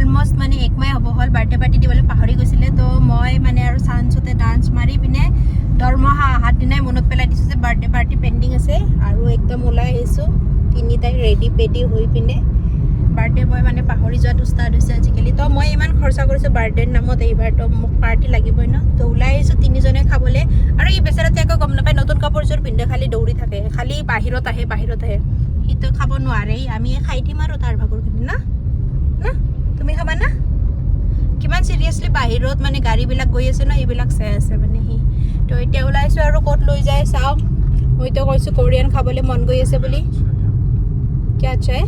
almost মানে 1 মাহ হ'ব হ'ল বাৰ্থডে পাৰ্টি দিবলৈ পাহৰি গৈছিলে তো মই মানে আৰু চান্সতে ডান্স মাৰি পিনে দৰমহা অহাৰ দিনাই মনত পেলাই দিছোঁ যে বাৰ্থডে পাৰ্টি পেণ্ডিং আছে আৰু একদম ওলাই আহিছোঁ তিনিটাই ৰেডি পেডি হৈ পিনে বাৰ্থডে বয় মানে পাহৰি যোৱাটো ষ্টাৰ্ট হৈছে আজিকালি তো মই ইমান খৰচা কৰিছোঁ বাৰ্থডেৰ নামত এইবাৰতো মোক পাৰ্টি লাগিবই ন তো ওলাই আহিছোঁ তিনিজনে খাবলৈ আৰু এই বেচেৰাতে একো গম নাপায় নতুন কাপোৰযোৰ পিন্ধে খালি দৌৰি থাকে খালি বাহিৰত আহে সিটো খাব নোৱাৰেই আমি খাই দিম আৰু তাৰ ভাগৰখিনি না না তুমি খাবা না কিমান চিৰিয়াছলি বাহিৰত মানে গাড়ীবিলাক গৈ আছে ন এইবিলাক চাই আছে মানে সি তো এতিয়া ওলাইছোঁ আৰু ক'ত লৈ যায় চাওঁ মইতো কৈছোঁ কোৰিয়ান খাবলৈ মন গৈ আছে বুলি क्या चाहे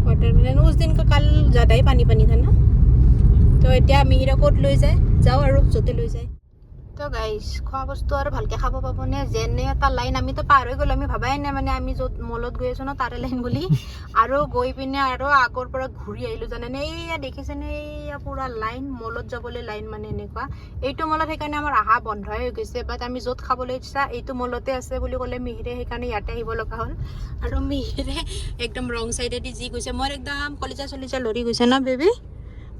वाटरमेलन उस दिन का कल ज़्यादा ही पानी था ना तो এতিয়া মিহিৰা ক'ত লৈ যায় যাওঁ আৰু য'তে লৈ যায় তো গাইজ খোৱা বস্তু আৰু ভালকৈ খাব পাবনে যেনে এটা লাইন আমিতো পাৰ হৈ গ'লো আমি ভাবাই নাই মানে আমি য'ত মলত গৈ আছোঁ ন তাৰে লাইন বুলি আৰু গৈ পিনে আৰু আগৰ পৰা ঘূৰি আহিলোঁ জানেনে এইয়া দেখিছেনে এইয়া পুৰা লাইন মলত যাবলৈ লাইন মানে এনেকুৱা এইটো মলত সেইকাৰণে আমাৰ আহা বন্ধই হৈ গৈছে বাট আমি য'ত খাবলৈ ইচ্ছা এইটো মলতে আছে বুলি ক'লে মিহিৰে সেইকাৰণে ইয়াতে আহিব লগা হ'ল আৰু মিহিৰে একদম ৰং চাইডেদি যি গৈছে মোৰ একদম কলিজা চলিজা লৰি গৈছে ন বেবী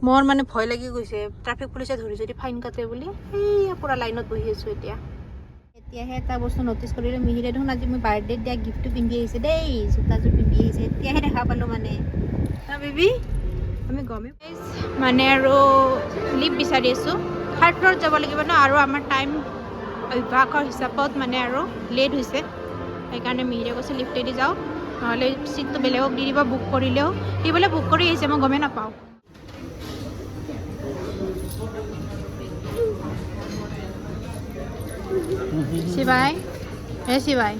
মোৰ মানে ভয় লাগি গৈছে ট্ৰাফিক পুলিচে ধৰি যদি ফাইন কাটে বুলি এইয়া পুৰা লাইনত বহি আছোঁ এতিয়াহে এটা বস্তু ন'টিছ কৰিলোঁ মিহিৰে দেখোন আজি মই বাৰ্থডেত দিয়া গিফ্টটো পিন্ধি আহিছে দেই জোতাযোৰ পিন্ধি আহিছে এতিয়াহে দেখা পালোঁ মানে বেবী আমি গমেই মানে আৰু লিফ্ট বিচাৰি আছোঁ 3rd ফ্ল'ৰত যাব লাগিব ন আৰু আমাৰ টাইম অভ্যাসৰ হিচাপত মানে আৰু লেট হৈছে সেইকাৰণে মিহিৰে কৈছে লিফ্টেদি যাওঁ নহ'লে চিটটো বেলেগক দি দিব বুক কৰিলেও সি বোলে বুক কৰি আহিছে মই গমেই নাপাওঁ শিৱাই হে শিৱাই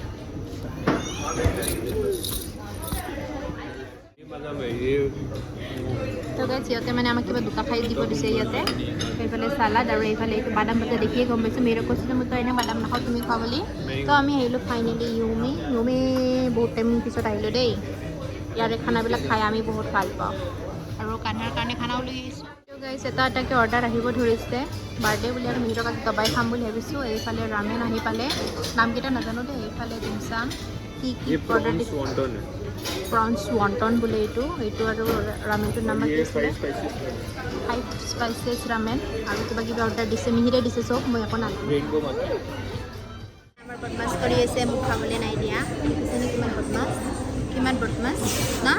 তো গাইজ ইয়াতে মানে আমাক কিবা দুটা খাই দিব দিছে ইয়াতে এইফালে চালাড আৰু এইফালে এইটো বাদাম ভাজা দেখিয়ে গম পাইছোঁ মেৰে কৈছিলোঁ মই তই এনে বাদাম নাখাওঁ তুমি খোৱা বুলি তো আমি আহিলোঁ ফাইনেলি ইউমি বহুত টাইম পিছত আহিলোঁ দেই ইয়াৰে খানাবিলাক খাই আমি বহুত ভাল পাওঁ আৰু কান্হাৰ কাৰণে খানাও লৈ আহিছোঁ গাইজ এটাকৈ অৰ্ডাৰ আহিব ধৰিছে বাৰ্থডে বুলি আৰু মিহিৰক আজি দবাই খাম বুলি ভাবিছোঁ এইফালে ৰামেন আহি পালে নামকেইটা নাজানো দেই এইফালে ডিমচাম কি অৰ্ডাৰ দিছোঁ প্ৰনছ ৱণ্টন বোলে এইটো আৰু ৰামেনটোৰ নাম কি আছিলে 5 স্পাইচেছ ৰামেন আৰু কিবা কিবি অৰ্ডাৰ দিছে মিহিৰে দিছে চব মই একো নাজানো আমাৰ বদমাছ কৰি আছে মোক খাবলৈ নাই দিয়া দেখিছেনে কিমান বদমাছ না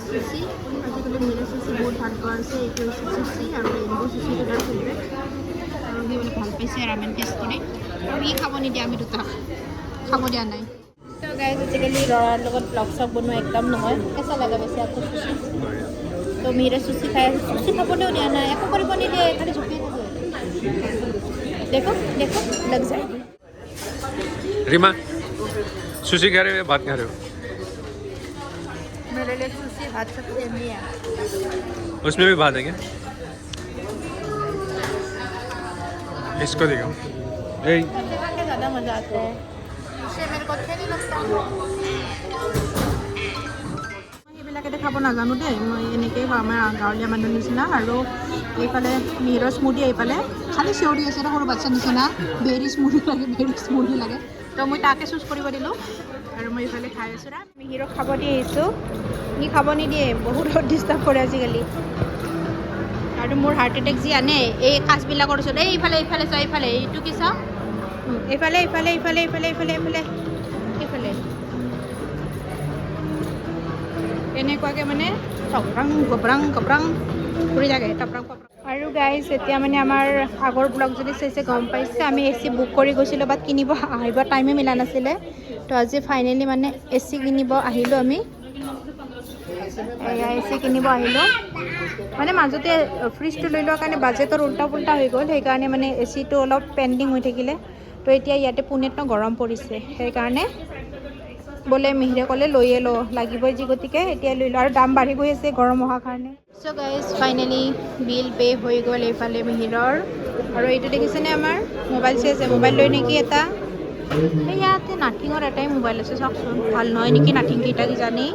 চুচি আজিকালি মিহিৰে চুচি বহুত ভাল পোৱা হৈছে এইটো হৈছে চুচি আৰু ৰেইনবো চুচিটো তাৰ ফেভৰেট আৰু সি মানে ভাল পাইছে ৰামেন টেষ্ট কৰি আৰু সি খাব নিদিয়ে আমি দুটা খাব দিয়া নাই তো গাইজ আজিকালি ল'ৰাৰ লগত ব্লগ চগ বনোৱা একদম নহয় কেঁচা লগা বেছি আকৌ চুচি তো মিহিৰে চুচি খাই চুচি খাবলৈও দিয়া নাই একো কৰিব নিদিয়ে খালি ঝুঁকিয়ে থাকে দেখো লগ যায় रीमा सुशी खा रहे हो या भात खा रहे हो मेरे लिए सुशी भात सबसे नहीं है उसमें भी भात है क्या इसको देखो ज़्यादा मज़ा आता है उससे मेरे को अच्छा नहीं लगता সেইবিলাকে খাব নাজানো দেই মই এনেকৈয়ে খাওঁ আমাৰ গাঁৱলীয়া মানুহৰ নিচিনা আৰু এইফালে মিহিৰৰ স্মুদি এইফালে খালি চিঞৰি আছে সৰু বাচ্ছাৰ নিচিনা ভেৰি স্মুদি লাগে তো মই তাকে চুজ কৰিব দিলোঁ আৰু মই এইফালে খাই আছোঁ না মিহিৰক খাব দি আহিছোঁ সি খাব নিদিয়ে বহুত ডিষ্টাৰ্ব কৰে আজিকালি আৰু মোৰ হাৰ্ট এটেক যি আনে এই কাজবিলাকৰ ওচৰত এইফালে চাওঁ এইফালে এইটো কি চাওঁ এইফালে এনেকুৱাকৈ মানে কপৰাং ঘূৰি থাকে আৰু গাইজ এতিয়া মানে আমাৰ আগৰ ব্লগ যদি চাইছে গম পাইছে আমি AC বুক কৰি গৈছিলোঁ বাট কিনিব আহিব টাইমে মিলা নাছিলে তো আজি ফাইনেলি মানে AC কিনিব আহিলোঁ আমি AC কিনিব আহিলোঁ মানে মাজতে ফ্ৰিজটো লৈ লোৱাৰ কাৰণে বাজেটৰ উল্টা পুল্টা হৈ গ'ল সেইকাৰণে মানে ACটো অলপ পেণ্ডিং হৈ থাকিলে তো এতিয়া ইয়াতে পুনেত গৰম পৰিছে সেইকাৰণে বোলে মিহিৰে ক'লে লৈয়ে ল লাগিবই যি গতিকে এতিয়া লৈ ল আৰু দাম বাঢ়ি গৈ আছে গৰম অহাৰ কাৰণে চ' গাইজ ফাইনেলি বিল পে' হৈ গ'ল এইফালে মিহিৰৰ আৰু এইটো দেখিছেনে আমাৰ মোবাইল চাইছে মোবাইল লৈ নেকি এটা ইয়াতে নাথিঙৰ এটাই মোবাইল আছে চাওকচোন ভাল নহয় নেকি নাথিংকেইটা কিজানি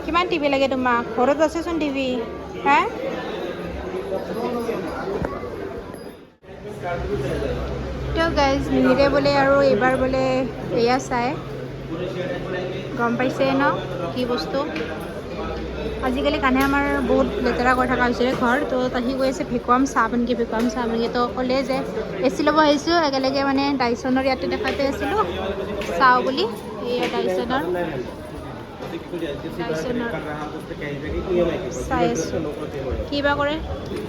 কিমান টিভি লাগে তোমাক ঘৰত আছেচোন টিভি হা তো গাইজ মিহিৰে বোলে আৰু এইবাৰ বোলে এয়া চাই গম পাইছে ন কি বস্তু আজিকালি কানে আমাৰ বহুত লেতেৰা কৰি থকা হৈছে ঘৰ তো সি কৈ আছে ভেকুৱাম চাহ বনগি তো ক'লে যে এচি ল'ব আহিছোঁ একেলগে মানে ডাইচনৰ ইয়াতে দেখাতে আছিলোঁ চাওঁ বুলি এয়া ডাইচনৰ চাই আছোঁ কিবা কৰে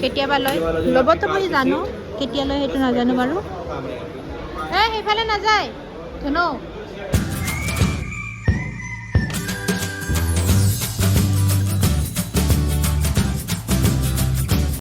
কেতিয়াবা লয় ল'বতো মই জানো কেতিয়া লয় সেইটো নাজানো বাৰু সেইফালে নাযায় ধুনু